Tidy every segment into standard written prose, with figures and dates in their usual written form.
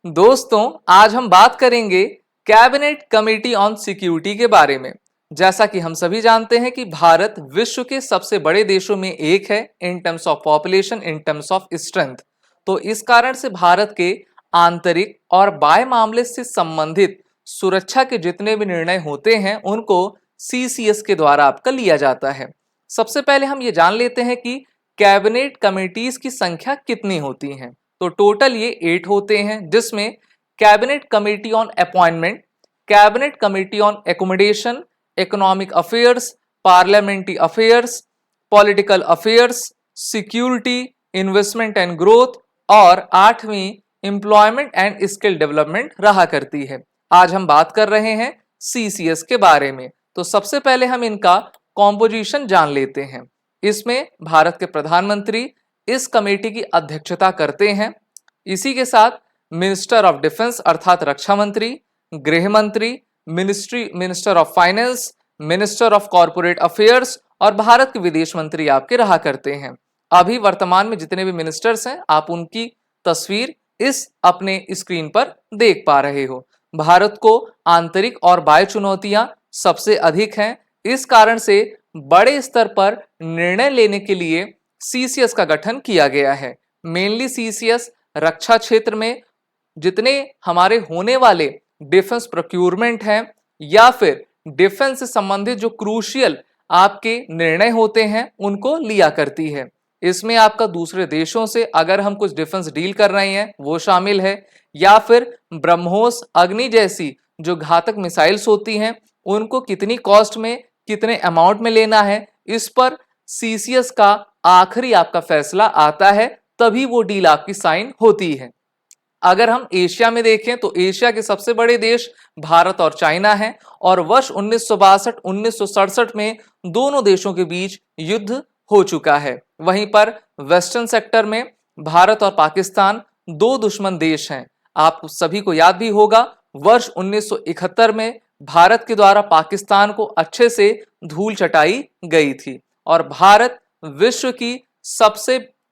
दोस्तों, आज हम बात करेंगे कैबिनेट कमेटी ऑन सिक्योरिटी के बारे में। जैसा कि हम सभी जानते हैं कि भारत विश्व के सबसे बड़े देशों में एक है in terms of population, in terms of strength. तो इस कारण से भारत के आंतरिक और बाह्य मामले से संबंधित सुरक्षा के जितने भी निर्णय होते हैं उनको सीसीएस के द्वारा आपका लिया जाता है। सबसे पहले हम ये जान लेते हैं कि कैबिनेट कमेटीज की संख्या कितनी होती हैं। तो टोटल ये 8 होते हैं, जिसमें cabinet committee on appointment, cabinet committee on accommodation, economic affairs, parliamentary affairs, political affairs, security, investment and growth और 8वीं एम्प्लॉयमेंट एंड स्किल डेवलपमेंट रहा करती है। आज हम बात कर रहे हैं सीसीएस के बारे में। तो सबसे पहले हम इनका कॉम्पोजिशन जान लेते हैं। इसमें भारत के प्रधानमंत्री इस कमेटी की अध्यक्षता करते हैं। इसी के साथ मिनिस्टर ऑफ डिफेंस अर्थात रक्षा मंत्री, गृह मंत्री, minister of finance, minister of corporate affairs और भारत के विदेश मंत्री आपके रहा करते हैं। अभी वर्तमान में जितने भी मिनिस्टर्स हैं आप उनकी तस्वीर इस अपने स्क्रीन पर देख पा रहे हो। भारत को आंतरिक और बाह्य चुनौतियां सबसे अधिक हैं। इस कारण से बड़े स्तर पर निर्णय लेने के लिए सीसीएस का गठन किया गया है। मेनली सीसीएस रक्षा क्षेत्र में जितने हमारे होने वाले डिफेंस प्रोक्यूरमेंट हैं या फिर डिफेंस से संबंधित जो क्रूशियल आपके निर्णय होते हैं उनको लिया करती है। इसमें आपका दूसरे देशों से अगर हम कुछ डिफेंस डील कर रहे हैं वो शामिल है, या फिर ब्रह्मोस, अग्नि जैसी जो घातक मिसाइल्स होती हैं उनको कितनी कॉस्ट में, कितने अमाउंट में लेना है, इस पर सीसीएस का आखिरी आपका फैसला आता है, तभी वो डील आपकी साइन होती है। अगर हम एशिया में देखें तो एशिया के सबसे बड़े देश भारत और चाइना हैं और वर्ष 1962-1967 में दोनों देशों के बीच युद्ध हो चुका है। वहीं पर वेस्टर्न सेक्टर में भारत और पाकिस्तान दो दुश्मन देश हैं। आप सभी को याद भी होगा वर्ष 1971 में भारत के द्वारा पाकिस्तान को अच्छे से धूल चटाई गई थी और भारत विश्व की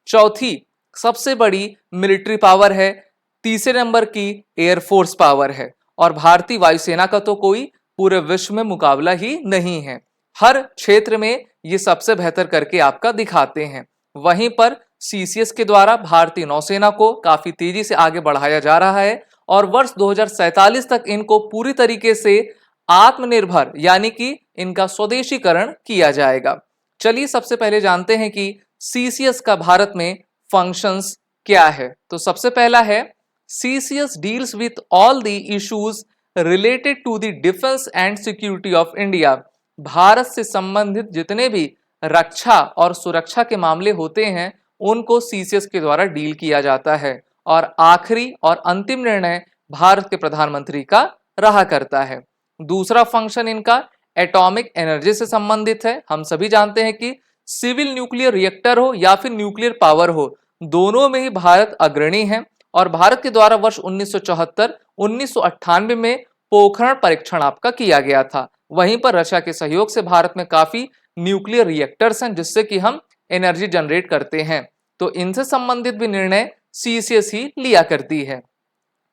चौथी सबसे बड़ी मिलिट्री पावर है, तीसरे नंबर की एयरफोर्स पावर है और भारतीय वायुसेना का तो कोई पूरे विश्व में मुकाबला ही नहीं है। हर क्षेत्र में ये सबसे बेहतर करके आपका दिखाते हैं। वहीं पर सीसीएस के द्वारा भारतीय नौसेना को काफी तेजी से आगे बढ़ाया जा रहा है और वर्ष 2047 तक इनको पूरी तरीके से आत्मनिर्भर यानी कि इनका स्वदेशीकरण किया जाएगा। चलिए सबसे पहले जानते हैं कि सीसीएस का भारत में फंक्शंस क्या है। तो सबसे पहला है CCS deals with all the issues related to the defence and security of India. Bharat से संबंधित जितने भी रक्षा और सुरक्षा के मामले होते हैं उनको सीसीएस के द्वारा डील किया जाता है और आखिरी और अंतिम निर्णय भारत के प्रधानमंत्री का रहा करता है। दूसरा फंक्शन इनका एटॉमिक एनर्जी से संबंधित है। हम सभी जानते हैं कि सिविल न्यूक्लियर रिएक्टर हो या फिर न्यूक्लियर पावर हो, दोनों में ही भारत अग्रणी है और भारत के द्वारा वर्ष 1974-1998 में पोखरण परीक्षण आपका किया गया था। वहीं पर रशिया के सहयोग से भारत में काफी न्यूक्लियर रिएक्टर्स हैं जिससे कि हम एनर्जी जनरेट करते हैं। तो इनसे संबंधित भी निर्णय सीसीएस ही लिया करती है।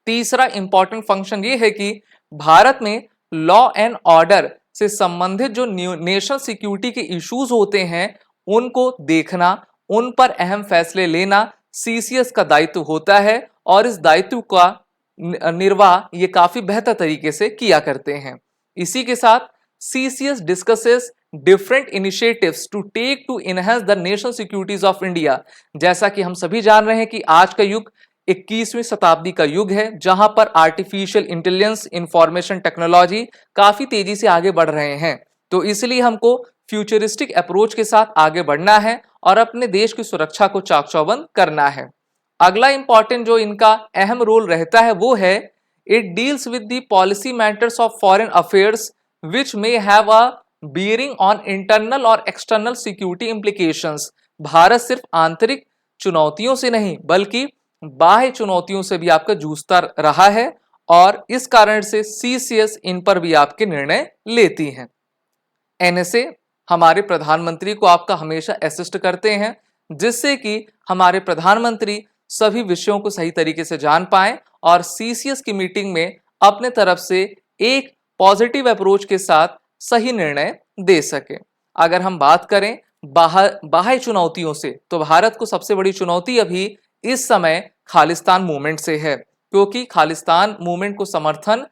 तीसरा इंपॉर्टेंट फंक्शन ये है कि भारत में लॉ एंड ऑर्डर से संबंधित जो नेशनल सिक्योरिटी के इश्यूज होते हैं उनको देखना, उन पर अहम फैसले लेना सीसीएस का दायित्व होता है और इस दायित्व का निर्वाह ये काफी बेहतर तरीके से किया करते हैं। इसी के साथ CCS discusses different initiatives to take to enhance the national securities of India. जैसा कि हम सभी जान रहे हैं कि आज का युग 21वीं शताब्दी का युग है जहां पर आर्टिफिशियल इंटेलिजेंस, इंफॉर्मेशन टेक्नोलॉजी काफी तेजी से आगे बढ़ रहे हैं। तो इसलिए हमको फ्यूचरिस्टिक अप्रोच के साथ आगे बढ़ना है और अपने देश की सुरक्षा को चाक चौबंद करना है। अगला इंपॉर्टेंट जो इनका अहम रोल रहता है वो है it deals with the policy matters of foreign affairs which may have a bearing on internal और एक्सटर्नल सिक्योरिटी इंप्लीकेशंस। भारत सिर्फ आंतरिक चुनौतियों से नहीं बल्कि बाह्य चुनौतियों से भी आपका जूझता रहा है और इस कारण से सीसीएस इन पर भी आपके निर्णय लेती है। एनएसए हमारे प्रधानमंत्री को आपका हमेशा असिस्ट करते हैं जिससे कि हमारे प्रधानमंत्री सभी विषयों को सही तरीके से जान पाएं और सीसीएस की मीटिंग में अपने तरफ से एक पॉजिटिव अप्रोच के साथ सही निर्णय दे सके। अगर हम बात करें बाह्य चुनौतियों से, तो भारत को सबसे बड़ी चुनौती अभी इस समय खालिस्तान मूवमेंट से है, क्योंकि खालिस्तान मूवमेंट को समर्थन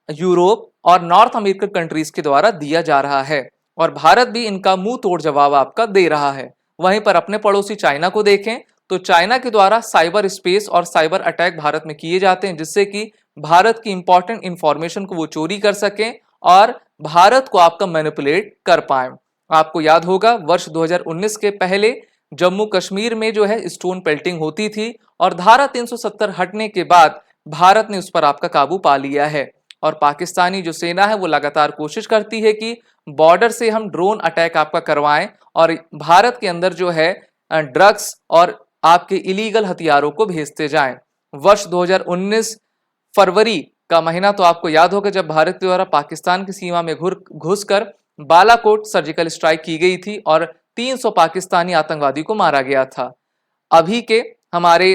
यूरोप और नॉर्थ अमेरिकन कंट्रीज के द्वारा दिया जा रहा है और भारत भी इनका मुंह तोड़ जवाब आपका दे रहा है। वहीं पर अपने पड़ोसी चाइना को देखें तो चाइना के द्वारा साइबर स्पेस और साइबर अटैक भारत में किए जाते हैं, जिससे कि भारत की इंपॉर्टेंट इंफॉर्मेशन को वो चोरी कर सकें और भारत को आपका मैनिपुलेट कर पाए। आपको याद होगा वर्ष 2019 के पहले जम्मू कश्मीर में जो है स्टोन पेल्टिंग होती थी और धारा 370 हटने के बाद भारत ने उस पर आपका काबू पा लिया है और पाकिस्तानी जो सेना है वो लगातार कोशिश करती है कि बॉर्डर से हम ड्रोन अटैक आपका करवाएं और भारत के अंदर जो है ड्रग्स और आपके इलीगल हथियारों को भेजते जाएं। वर्ष 2019 फरवरी का महीना तो आपको याद होगा जब भारत द्वारा पाकिस्तान की सीमा में घुसकर बालाकोट सर्जिकल स्ट्राइक की गई थी और 300 पाकिस्तानी आतंकवादी को मारा गया था। अभी के हमारे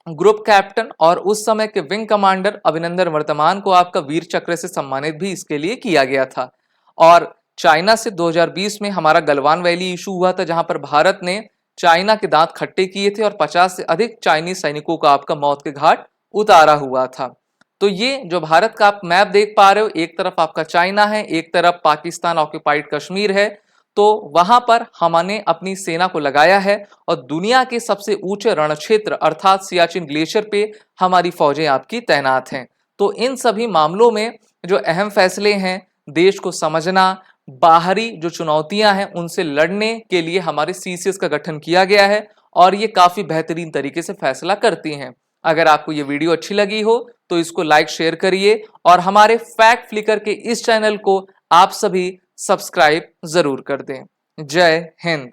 ग्रुप कैप्टन और उस समय के विंग कमांडर अभिनंदन वर्तमान को आपका वीर चक्र से सम्मानित भी इसके लिए किया गया था। और चाइना से 2020 में हमारा गलवान वैली इशू हुआ था, जहां पर भारत ने चाइना के दांत खट्टे किए थे और 50 से अधिक चाइनीज सैनिकों का आपका मौत के घाट उतारा हुआ था। तो ये जो भारत का आप मैप देख पा रहे हो, एक तरफ आपका चाइना है, एक तरफ पाकिस्तान ऑक्यूपाइड कश्मीर है, तो वहां पर हमने अपनी सेना को लगाया है और दुनिया के सबसे ऊंचे रण क्षेत्र अर्थात सियाचिन ग्लेशियर पे हमारी फौजें आपकी तैनात हैं। तो इन सभी मामलों में जो अहम फैसले हैं, देश को समझना, बाहरी जो चुनौतियां हैं उनसे लड़ने के लिए हमारे सीसीएस का गठन किया गया है और ये काफी बेहतरीन तरीके से फैसला करती हैं। अगर आपको ये वीडियो अच्छी लगी हो तो इसको लाइक शेयर करिए और हमारे फैक्ट फ्लिकर के इस चैनल को आप सभी सब्सक्राइब जरूर कर दें। जय हिंद।